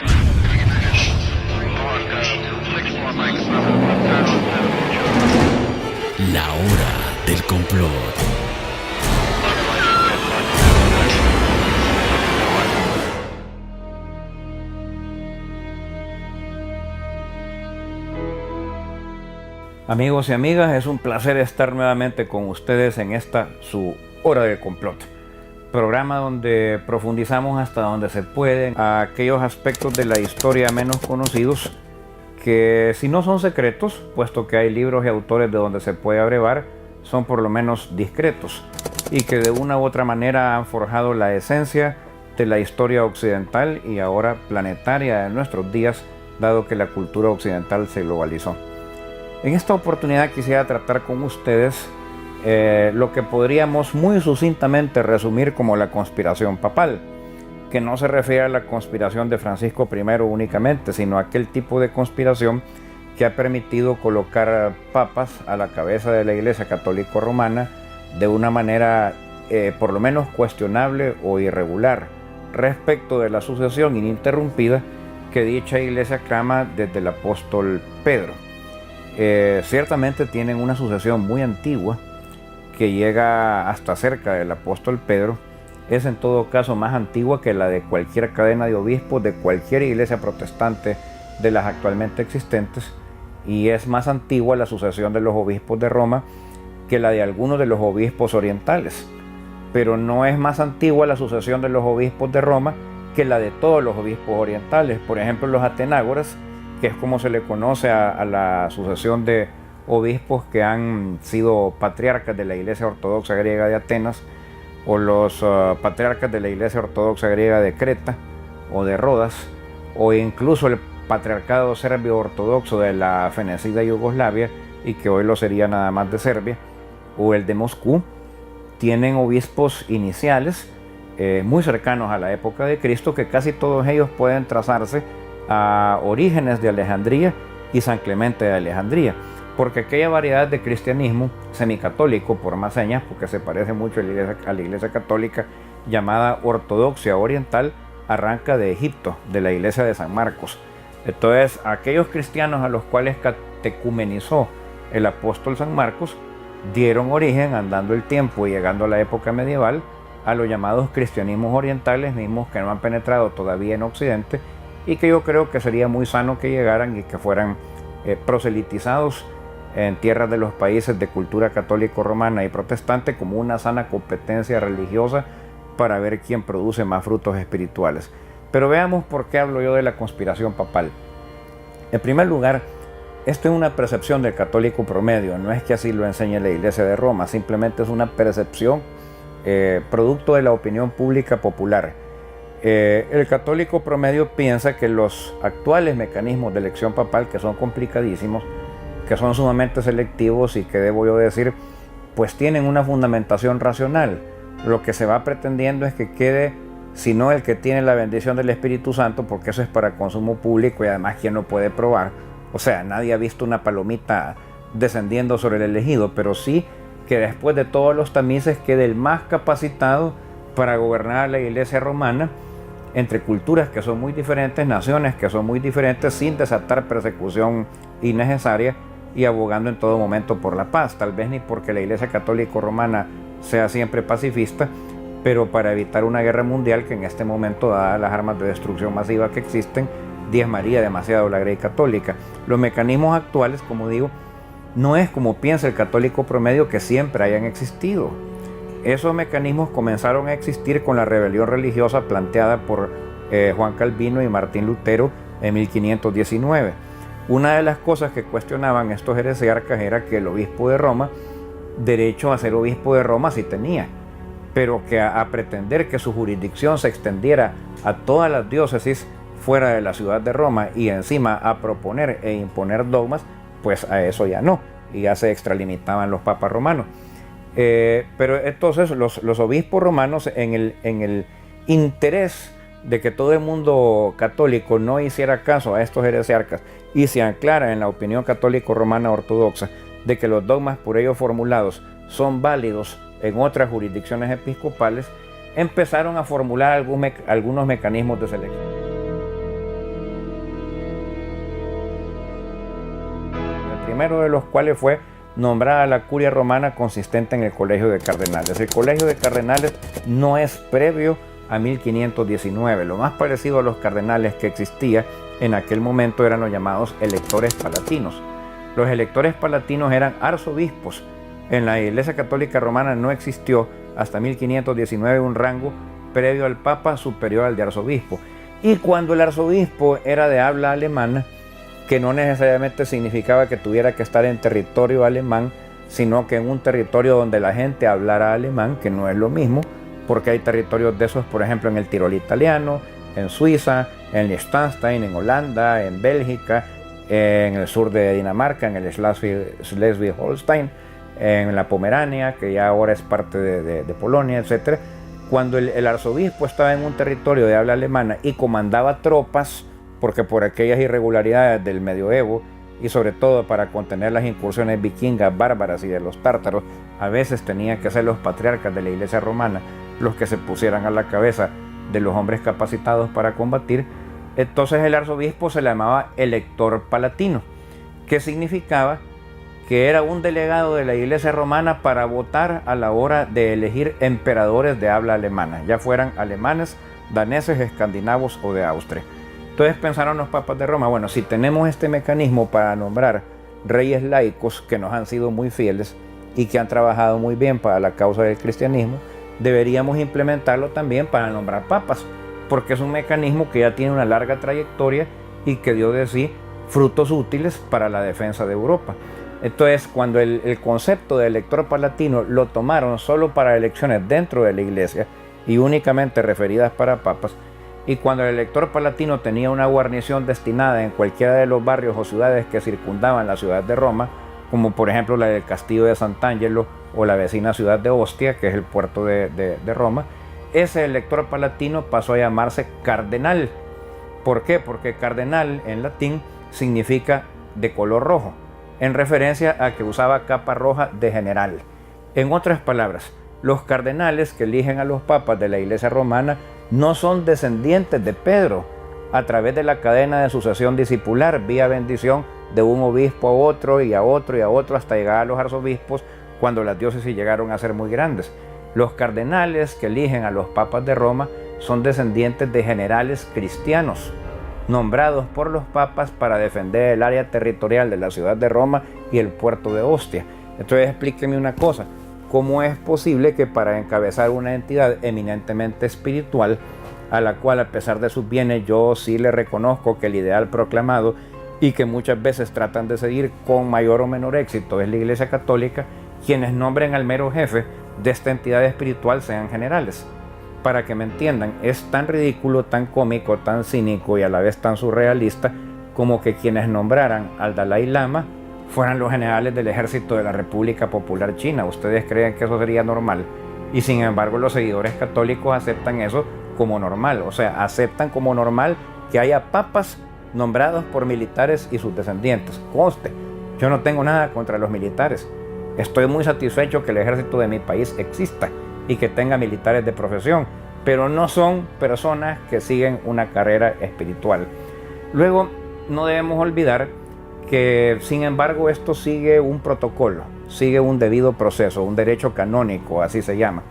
La hora del complot. Amigos y amigas, es un placer estar nuevamente con ustedes en esta su hora del complot, programa donde profundizamos hasta donde se puede a aquellos aspectos de la historia menos conocidos que, si no son secretos, puesto que hay libros y autores de donde se puede abrevar, son por lo menos discretos y que de una u otra manera han forjado la esencia de la historia occidental y ahora planetaria de nuestros días, dado que la cultura occidental se globalizó. En esta oportunidad quisiera tratar con ustedes lo que podríamos muy sucintamente resumir como la conspiración papal, que no se refiere a la conspiración de Francisco I únicamente, sino a aquel tipo de conspiración que ha permitido colocar papas a la cabeza de la Iglesia Católica Romana de una manera por lo menos cuestionable o irregular respecto de la sucesión ininterrumpida que dicha iglesia clama desde el apóstol Pedro. Ciertamente tienen una sucesión muy antigua que llega hasta cerca del apóstol Pedro. Es en todo caso más antigua que la de cualquier cadena de obispos de cualquier iglesia protestante de las actualmente existentes, y es más antigua la sucesión de los obispos de Roma que la de algunos de los obispos orientales, pero no es más antigua la sucesión de los obispos de Roma que la de todos los obispos orientales. Por ejemplo, los atenágoras, que es como se le conoce a la sucesión de obispos que han sido patriarcas de la Iglesia Ortodoxa Griega de Atenas, o los patriarcas de la Iglesia Ortodoxa Griega de Creta o de Rodas, o incluso el patriarcado serbio ortodoxo de la fenecida Yugoslavia, y que hoy lo sería nada más de Serbia, o el de Moscú, tienen obispos iniciales muy cercanos a la época de Cristo, que casi todos ellos pueden trazarse a Orígenes de Alejandría y San Clemente de Alejandría, porque aquella variedad de cristianismo semicatólico, por más señas, porque se parece mucho a la iglesia católica, llamada ortodoxia oriental, arranca de Egipto, de la iglesia de San Marcos. Entonces, aquellos cristianos a los cuales catecumenizó el apóstol San Marcos dieron origen, andando el tiempo y llegando a la época medieval, a los llamados cristianismos orientales, mismos que no han penetrado todavía en Occidente, y que yo creo que sería muy sano que llegaran y que fueran proselitizados en tierras de los países de cultura católico-romana y protestante como una sana competencia religiosa para ver quién produce más frutos espirituales. Pero veamos por qué hablo yo de la conspiración papal. En primer lugar, esto es una percepción del católico promedio, no es que así lo enseñe la Iglesia de Roma, simplemente es una percepción producto de la opinión pública popular. El católico promedio piensa que los actuales mecanismos de elección papal, que son complicadísimos, que son sumamente selectivos y que, debo yo decir, pues tienen una fundamentación racional. Lo que se va pretendiendo es que quede, si no el que tiene la bendición del Espíritu Santo, porque eso es para consumo público y además quien lo puede probar. O sea, nadie ha visto una palomita descendiendo sobre el elegido, pero sí que después de todos los tamices quede el más capacitado para gobernar la Iglesia romana entre culturas que son muy diferentes, naciones que son muy diferentes, sin desatar persecución innecesaria y abogando en todo momento por la paz. Tal vez ni porque la Iglesia Católica Romana sea siempre pacifista, pero para evitar una guerra mundial que en este momento, dadas las armas de destrucción masiva que existen, diezmaría demasiado la Grey Católica. Los mecanismos actuales, como digo, no es como piensa el católico promedio que siempre hayan existido. Esos mecanismos comenzaron a existir con la rebelión religiosa planteada por Juan Calvino y Martín Lutero en 1519. Una de las cosas que cuestionaban estos heresiarcas era que el obispo de Roma, derecho a ser obispo de Roma sí tenía, pero que a pretender que su jurisdicción se extendiera a todas las diócesis fuera de la ciudad de Roma y encima a proponer e imponer dogmas, pues a eso ya no, y ya se extralimitaban los papas romanos. Pero entonces los obispos romanos, en el interés de que todo el mundo católico no hiciera caso a estos heresiarcas y se anclara en la opinión católico romana ortodoxa de que los dogmas por ellos formulados son válidos en otras jurisdicciones episcopales, empezaron a formular algunos mecanismos de selección. primero de los cuales fue nombrada la curia romana consistente en el Colegio de Cardenales. El Colegio de Cardenales no es previo a 1519. Lo más parecido a los cardenales que existía en aquel momento eran los llamados electores palatinos. Los electores palatinos eran arzobispos. En la Iglesia Católica Romana no existió hasta 1519 un rango previo al Papa superior al de arzobispo. Y cuando el arzobispo era de habla alemana, que no necesariamente significaba que tuviera que estar en territorio alemán, sino que en un territorio donde la gente hablara alemán, que no es lo mismo, porque hay territorios de esos, por ejemplo, en el Tirol italiano, en Suiza, en Liechtenstein, en Holanda, en Bélgica, en el sur de Dinamarca, en el Schleswig-Holstein, en la Pomerania, que ya ahora es parte de Polonia, etc. Cuando el arzobispo estaba en un territorio de habla alemana y comandaba tropas, porque por aquellas irregularidades del medioevo y sobre todo para contener las incursiones vikingas, bárbaras y de los tártaros, a veces tenían que ser los patriarcas de la Iglesia romana los que se pusieran a la cabeza de los hombres capacitados para combatir. Entonces el arzobispo se le llamaba elector palatino, que significaba que era un delegado de la Iglesia romana para votar a la hora de elegir emperadores de habla alemana, ya fueran alemanes, daneses, escandinavos o de Austria. Entonces pensaron los papas de Roma, bueno, si tenemos este mecanismo para nombrar reyes laicos que nos han sido muy fieles y que han trabajado muy bien para la causa del cristianismo, deberíamos implementarlo también para nombrar papas, porque es un mecanismo que ya tiene una larga trayectoria y que dio de sí frutos útiles para la defensa de Europa. Entonces, cuando el concepto de elector palatino lo tomaron solo para elecciones dentro de la iglesia y únicamente referidas para papas, y cuando el elector palatino tenía una guarnición destinada en cualquiera de los barrios o ciudades que circundaban la ciudad de Roma, como por ejemplo la del Castillo de Sant'Angelo o la vecina ciudad de Ostia, que es el puerto de Roma, ese elector palatino pasó a llamarse cardenal. ¿Por qué? Porque cardenal en latín significa de color rojo, en referencia a que usaba capa roja de general. En otras palabras, los cardenales que eligen a los papas de la Iglesia romana no son descendientes de Pedro a través de la cadena de sucesión discipular, vía bendición de un obispo a otro y a otro y a otro hasta llegar a los arzobispos cuando las diócesis llegaron a ser muy grandes. Los cardenales que eligen a los papas de Roma son descendientes de generales cristianos, nombrados por los papas para defender el área territorial de la ciudad de Roma y el puerto de Ostia. Entonces explíqueme una cosa, ¿cómo es posible que para encabezar una entidad eminentemente espiritual, a la cual a pesar de sus bienes yo sí le reconozco que el ideal proclamado y que muchas veces tratan de seguir con mayor o menor éxito es la Iglesia Católica, quienes nombren al mero jefe de esta entidad espiritual sean generales? Para que me entiendan, es tan ridículo, tan cómico, tan cínico y a la vez tan surrealista como que quienes nombraran al Dalai Lama fueran los generales del ejército de la República Popular China. ¿Ustedes creen que eso sería normal? Y sin embargo los seguidores católicos aceptan eso como normal, o sea, aceptan como normal que haya papas nombrados por militares y sus descendientes. Conste, yo no tengo nada contra los militares. Estoy muy satisfecho que el ejército de mi país exista y que tenga militares de profesión, pero no son personas que siguen una carrera espiritual. Luego, no debemos olvidar que, sin embargo, esto sigue un protocolo, sigue un debido proceso, un derecho canónico, así se llama.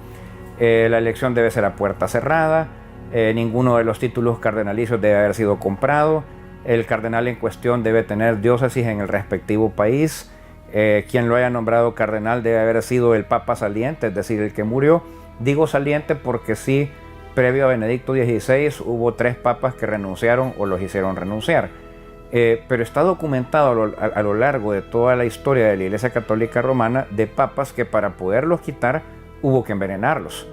La elección debe ser a puerta cerrada, ninguno de los títulos cardenalicios debe haber sido comprado, el cardenal en cuestión debe tener diócesis en el respectivo país, quien lo haya nombrado cardenal debe haber sido el Papa saliente, es decir, el que murió. Digo saliente porque sí, previo a Benedicto XVI hubo 3 papas que renunciaron o los hicieron renunciar. Pero está documentado a lo largo de toda la historia de la Iglesia Católica Romana de papas que para poderlos quitar hubo que envenenarlos.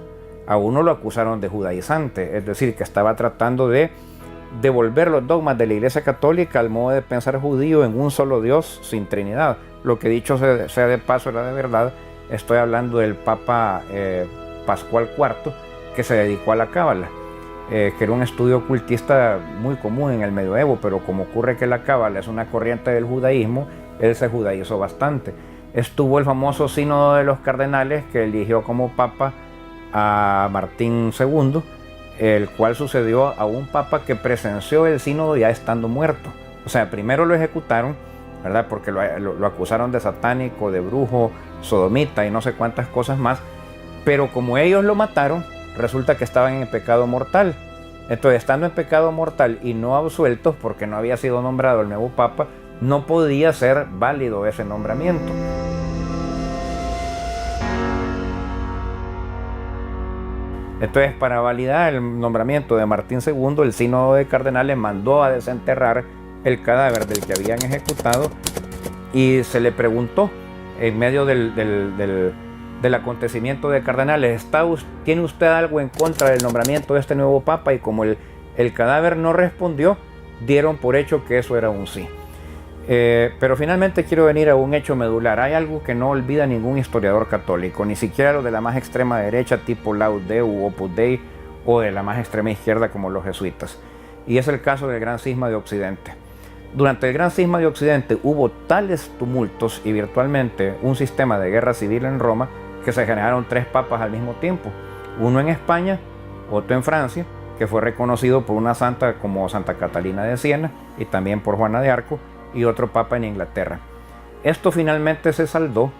A uno lo acusaron de judaizante, es decir, que estaba tratando de devolver los dogmas de la Iglesia Católica al modo de pensar judío en un solo Dios sin Trinidad. Lo que dicho sea de paso era de verdad. Estoy hablando del Papa Pascual IV, que se dedicó a la cábala, que era un estudio ocultista muy común en el medioevo, pero como ocurre que la cábala es una corriente del judaísmo, él se judaizó bastante. Estuvo el famoso sínodo de los cardenales que eligió como papa a Martín II, el cual sucedió a un papa que presenció el sínodo ya estando muerto. O sea, primero lo ejecutaron ¿verdad? Porque lo acusaron de satánico, de brujo, sodomita y no sé cuántas cosas más. Pero como ellos lo mataron, resulta que estaban en pecado mortal. Entonces, estando en pecado mortal y no absueltos, porque no había sido nombrado el nuevo papa, no podía ser válido ese nombramiento. Entonces, para validar el nombramiento de Martín II, el sínodo de cardenales mandó a desenterrar el cadáver del que habían ejecutado y se le preguntó en medio del acontecimiento de cardenales: ¿tiene usted algo en contra del nombramiento de este nuevo papa? Y como el cadáver no respondió, dieron por hecho que eso era un sí. Pero finalmente quiero venir a un hecho medular. Hay algo que no olvida ningún historiador católico, ni siquiera los de la más extrema derecha tipo Laude Dei u Opus Dei, o de la más extrema izquierda como los jesuitas. Y es el caso del Gran Cisma de Occidente. Durante el Gran Cisma de Occidente hubo tales tumultos y virtualmente un sistema de guerra civil en Roma que se generaron 3 papas al mismo tiempo. Uno en España, otro en Francia, que fue reconocido por una santa como Santa Catalina de Siena y también por Juana de Arco, y otro papa en Inglaterra. Esto finalmente se saldó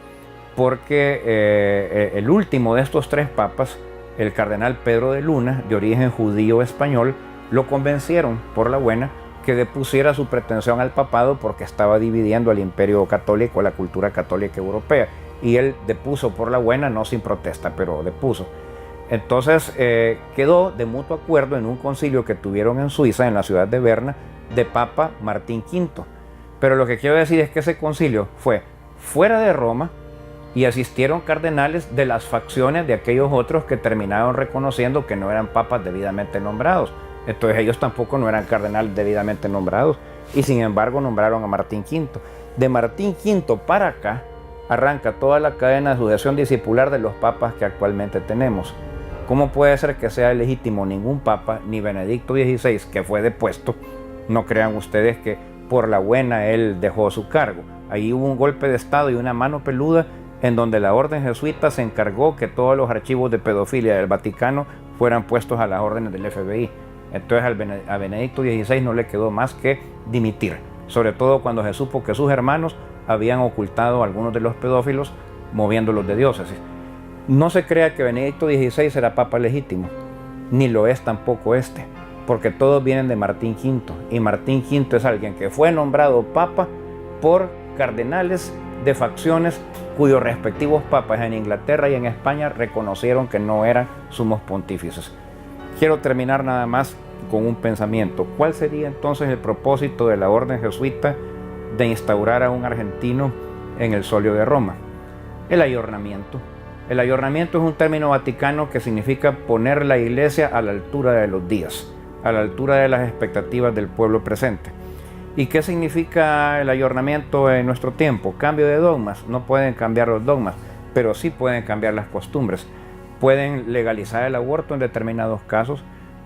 porque el último de estos 3 papas, el cardenal Pedro de Luna, de origen judío español, lo convencieron por la buena que depusiera su pretensión al papado porque estaba dividiendo al imperio católico, la cultura católica europea, y él depuso por la buena, no sin protesta, pero depuso. Entonces quedó de mutuo acuerdo en un concilio que tuvieron en Suiza, en la ciudad de Berna, de Papa Martín V. Pero lo que quiero decir es que ese concilio fue fuera de Roma y asistieron cardenales de las facciones de aquellos otros que terminaron reconociendo que no eran papas debidamente nombrados. Entonces ellos tampoco no eran cardenales debidamente nombrados y sin embargo nombraron a Martín V. De Martín V para acá arranca toda la cadena de sucesión discipular de los papas que actualmente tenemos. ¿Cómo puede ser que sea legítimo ningún papa, ni Benedicto XVI, que fue depuesto? No crean ustedes que por la buena él dejó su cargo. Ahí hubo un golpe de estado y una mano peluda en donde la orden jesuita se encargó que todos los archivos de pedofilia del Vaticano fueran puestos a las órdenes del FBI. Entonces a Benedicto XVI no le quedó más que dimitir, sobre todo cuando se supo que sus hermanos habían ocultado a algunos de los pedófilos moviéndolos de diócesis. No se crea que Benedicto XVI era papa legítimo, ni lo es tampoco este, porque todos vienen de Martín V, y Martín V es alguien que fue nombrado papa por cardenales de facciones cuyos respectivos papas en Inglaterra y en España reconocieron que no eran sumos pontífices. Quiero terminar nada más con un pensamiento. ¿Cuál sería entonces el propósito de la orden jesuita de instaurar a un argentino en el solio de Roma? El ayornamiento. El ayornamiento es un término vaticano que significa poner la iglesia a la altura de los días, a la altura de las expectativas del pueblo presente. ¿Y qué significa el ayornamiento en nuestro tiempo? Cambio de dogmas. No pueden cambiar los dogmas, pero sí pueden cambiar las costumbres. Pueden legalizar el aborto en determinados casos,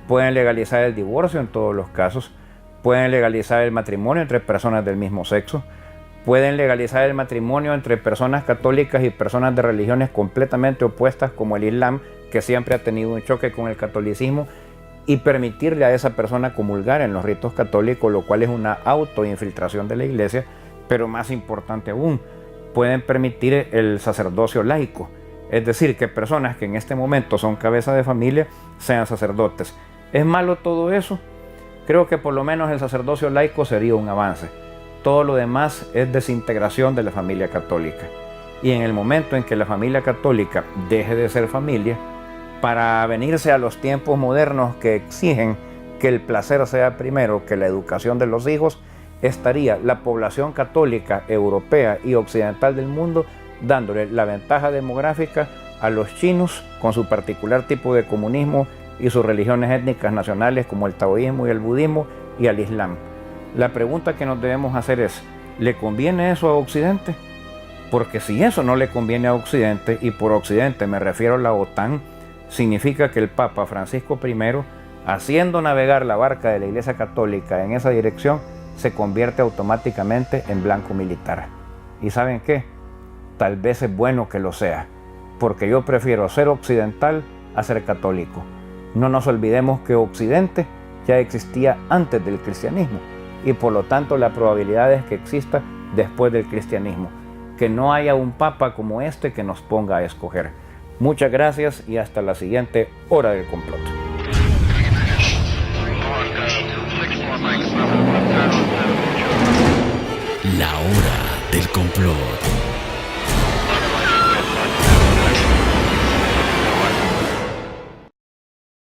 pueden legalizar el divorcio en todos los casos, pueden legalizar el matrimonio entre personas del mismo sexo, pueden legalizar el matrimonio entre personas católicas y personas de religiones completamente opuestas como el Islam, que siempre ha tenido un choque con el catolicismo, y permitirle a esa persona comulgar en los ritos católicos, lo cual es una autoinfiltración de la iglesia. Pero más importante aún, pueden permitir el sacerdocio laico, es decir, que personas que en este momento son cabeza de familia sean sacerdotes. ¿Es malo todo eso? Creo que por lo menos el sacerdocio laico sería un avance. Todo lo demás es desintegración de la familia católica. Y en el momento en que la familia católica deje de ser familia, para venirse a los tiempos modernos que exigen que el placer sea primero que la educación de los hijos, estaría la población católica europea y occidental del mundo dándole la ventaja demográfica a los chinos con su particular tipo de comunismo y sus religiones étnicas nacionales como el taoísmo y el budismo, y al Islam. La pregunta que nos debemos hacer es: ¿le conviene eso a Occidente? Porque si eso no le conviene a Occidente, y por Occidente me refiero a la OTAN, significa que el Papa Francisco I, haciendo navegar la barca de la Iglesia Católica en esa dirección, se convierte automáticamente en blanco militar. ¿Y saben qué? Tal vez es bueno que lo sea, porque yo prefiero ser occidental a ser católico. No nos olvidemos que Occidente ya existía antes del cristianismo, y por lo tanto la probabilidad de que exista después del cristianismo. Que no haya un papa como este que nos ponga a escoger. Muchas gracias y hasta la siguiente hora del complot. La hora del complot.